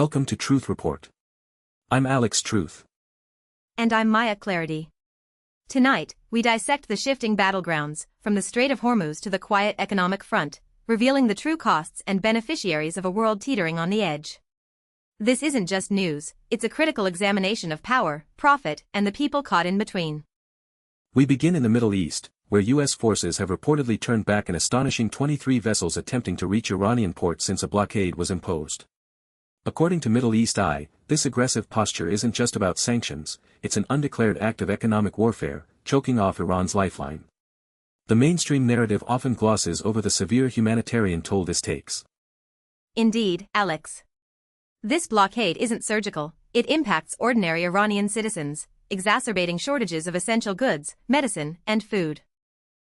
Welcome to Truth Report. I'm Alex Truth. And I'm Maya Clarity. Tonight, we dissect the shifting battlegrounds, from the Strait of Hormuz to the quiet economic front, revealing the true costs and beneficiaries of a world teetering on the edge. This isn't just news, it's a critical examination of power, profit, and the people caught in between. We begin in the Middle East, where U.S. forces have reportedly turned back an astonishing 23 vessels attempting to reach Iranian ports since a blockade was imposed. According to Middle East Eye, this aggressive posture isn't just about sanctions, it's an undeclared act of economic warfare, choking off Iran's lifeline. The mainstream narrative often glosses over the severe humanitarian toll this takes. Indeed, Alex. This blockade isn't surgical, it impacts ordinary Iranian citizens, exacerbating shortages of essential goods, medicine, and food.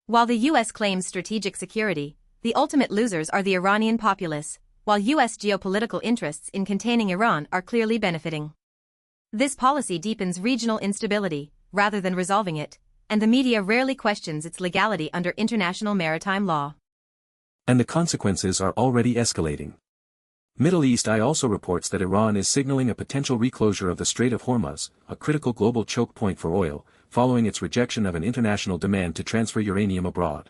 While the U.S. claims strategic security, the ultimate losers are the Iranian populace, while U.S. geopolitical interests in containing Iran are clearly benefiting. This policy deepens regional instability, rather than resolving it, and the media rarely questions its legality under international maritime law. And the consequences are already escalating. Middle East Eye also reports that Iran is signaling a potential reclosure of the Strait of Hormuz, a critical global choke point for oil, following its rejection of an international demand to transfer uranium abroad.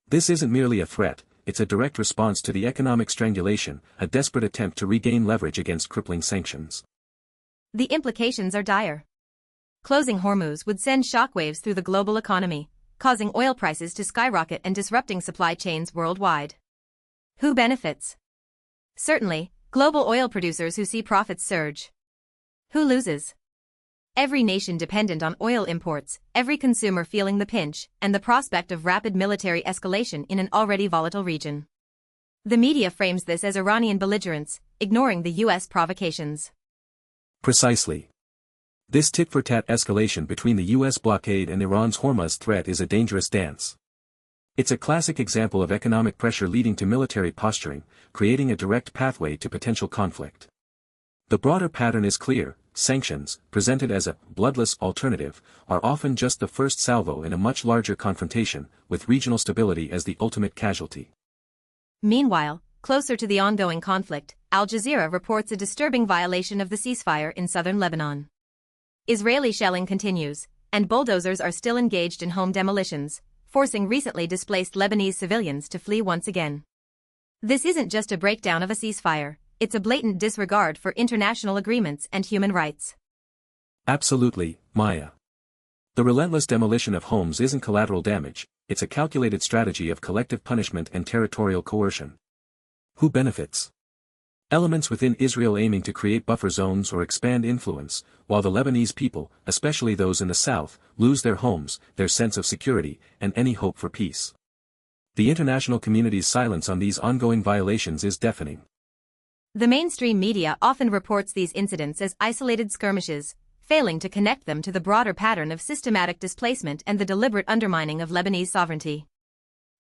This isn't merely a threat, it's a direct response to the economic strangulation, a desperate attempt to regain leverage against crippling sanctions. The implications are dire. Closing Hormuz would send shockwaves through the global economy, causing oil prices to skyrocket and disrupting supply chains worldwide. Who benefits? Certainly, global oil producers who see profits surge. Who loses? Every nation dependent on oil imports, every consumer feeling the pinch, and the prospect of rapid military escalation in an already volatile region. The media frames this as Iranian belligerence, ignoring the U.S. provocations. Precisely. This tit-for-tat escalation between the U.S. blockade and Iran's Hormuz threat is a dangerous dance. It's a classic example of economic pressure leading to military posturing, creating a direct pathway to potential conflict. The broader pattern is clear. Sanctions, presented as a bloodless alternative, are often just the first salvo in a much larger confrontation, with regional stability as the ultimate casualty. Meanwhile, closer to the ongoing conflict, Al Jazeera reports a disturbing violation of the ceasefire in southern Lebanon. Israeli shelling continues, and bulldozers are still engaged in home demolitions, forcing recently displaced Lebanese civilians to flee once again. This isn't just a breakdown of a ceasefire. It's a blatant disregard for international agreements and human rights. Absolutely, Maya. The relentless demolition of homes isn't collateral damage, it's a calculated strategy of collective punishment and territorial coercion. Who benefits? Elements within Israel aiming to create buffer zones or expand influence, while the Lebanese people, especially those in the south, lose their homes, their sense of security, and any hope for peace. The international community's silence on these ongoing violations is deafening. The mainstream media often reports these incidents as isolated skirmishes, failing to connect them to the broader pattern of systematic displacement and the deliberate undermining of Lebanese sovereignty.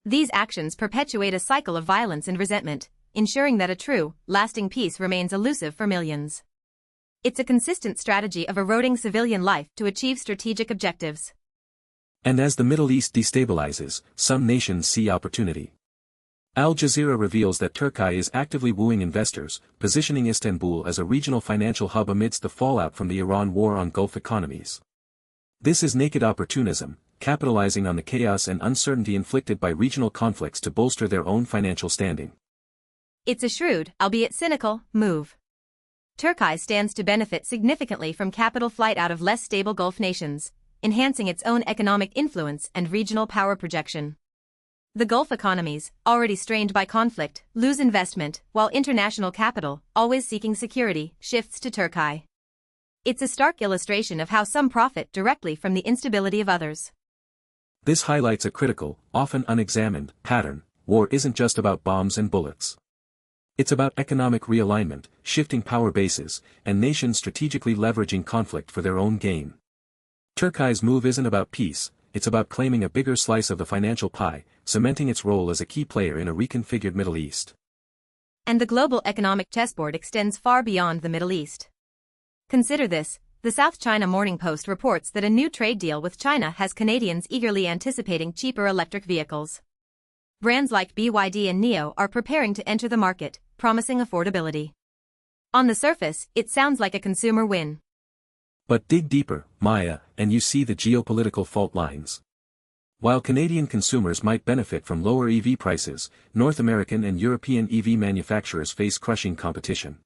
These actions perpetuate a cycle of violence and resentment, ensuring that a true, lasting peace remains elusive for millions. It's a consistent strategy of eroding civilian life to achieve strategic objectives. And as the Middle East destabilizes, some nations see opportunity. Al Jazeera reveals that Turkiye is actively wooing investors, positioning Istanbul as a regional financial hub amidst the fallout from the Iran war on Gulf economies. This is naked opportunism, capitalizing on the chaos and uncertainty inflicted by regional conflicts to bolster their own financial standing. It's a shrewd, albeit cynical, move. Turkiye stands to benefit significantly from capital flight out of less stable Gulf nations, enhancing its own economic influence and regional power projection. The Gulf economies, already strained by conflict, lose investment, while international capital, always seeking security, shifts to Turkiye. It's a stark illustration of how some profit directly from the instability of others. This highlights a critical, often unexamined, pattern. War isn't just about bombs and bullets. It's about economic realignment, shifting power bases, and nations strategically leveraging conflict for their own gain. Turkiye's move isn't about peace, it's about claiming a bigger slice of the financial pie, cementing its role as a key player in a reconfigured Middle East. And the global economic chessboard extends far beyond the Middle East. Consider this, the South China Morning Post reports that a new trade deal with China has Canadians eagerly anticipating cheaper electric vehicles. Brands like BYD and NIO are preparing to enter the market, promising affordability. On the surface, it sounds like a consumer win. But dig deeper, Maya, and you see the geopolitical fault lines. While Canadian consumers might benefit from lower EV prices, North American and European EV manufacturers face crushing competition.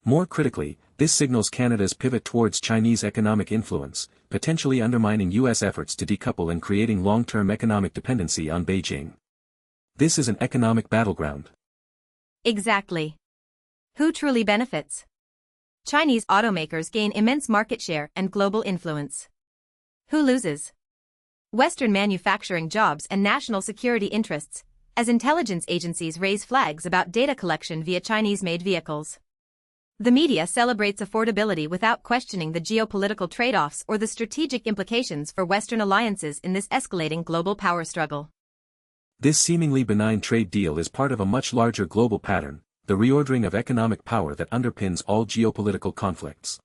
More critically, this signals Canada's pivot towards Chinese economic influence, potentially undermining U.S. efforts to decouple and creating long-term economic dependency on Beijing. This is an economic battleground. Exactly. Who truly benefits? Chinese automakers gain immense market share and global influence. Who loses? Western manufacturing jobs and national security interests, as intelligence agencies raise flags about data collection via Chinese-made vehicles. The media celebrates affordability without questioning the geopolitical trade-offs or the strategic implications for Western alliances in this escalating global power struggle. This seemingly benign trade deal is part of a much larger global pattern, the reordering of economic power that underpins all geopolitical conflicts.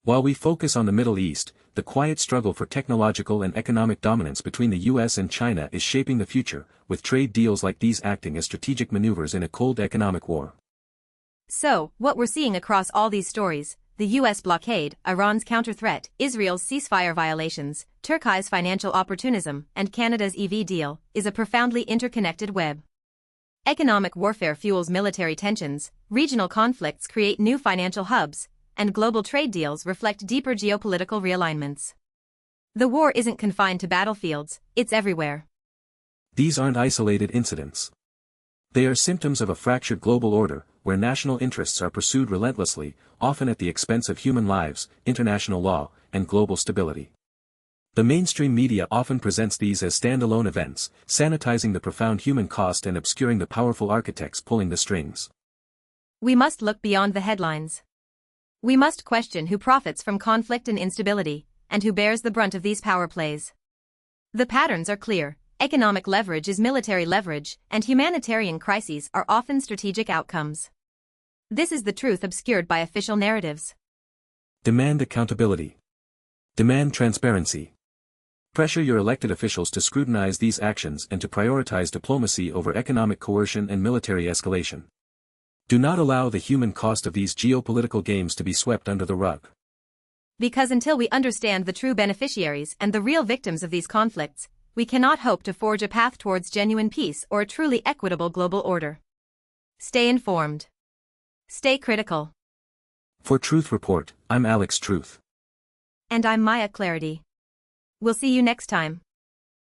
While we focus on the Middle East, the quiet struggle for technological and economic dominance between the US and China is shaping the future, with trade deals like these acting as strategic maneuvers in a cold economic war. So, what we're seeing across all these stories, the US blockade, Iran's counter-threat, Israel's ceasefire violations, Turkiye's financial opportunism, and Canada's EV deal, is a profoundly interconnected web. Economic warfare fuels military tensions, regional conflicts create new financial hubs, and global trade deals reflect deeper geopolitical realignments. The war isn't confined to battlefields, it's everywhere. These aren't isolated incidents. They are symptoms of a fractured global order, where national interests are pursued relentlessly, often at the expense of human lives, international law, and global stability. The mainstream media often presents these as standalone events, sanitizing the profound human cost and obscuring the powerful architects pulling the strings. We must look beyond the headlines. We must question who profits from conflict and instability, and who bears the brunt of these power plays. The patterns are clear. Economic leverage is military leverage, and humanitarian crises are often strategic outcomes. This is the truth obscured by official narratives. Demand accountability. Demand transparency. Pressure your elected officials to scrutinize these actions and to prioritize diplomacy over economic coercion and military escalation. Do not allow the human cost of these geopolitical games to be swept under the rug. Because until we understand the true beneficiaries and the real victims of these conflicts, we cannot hope to forge a path towards genuine peace or a truly equitable global order. Stay informed. Stay critical. For Truth Report, I'm Alex Truth. And I'm Maya Clarity. We'll see you next time.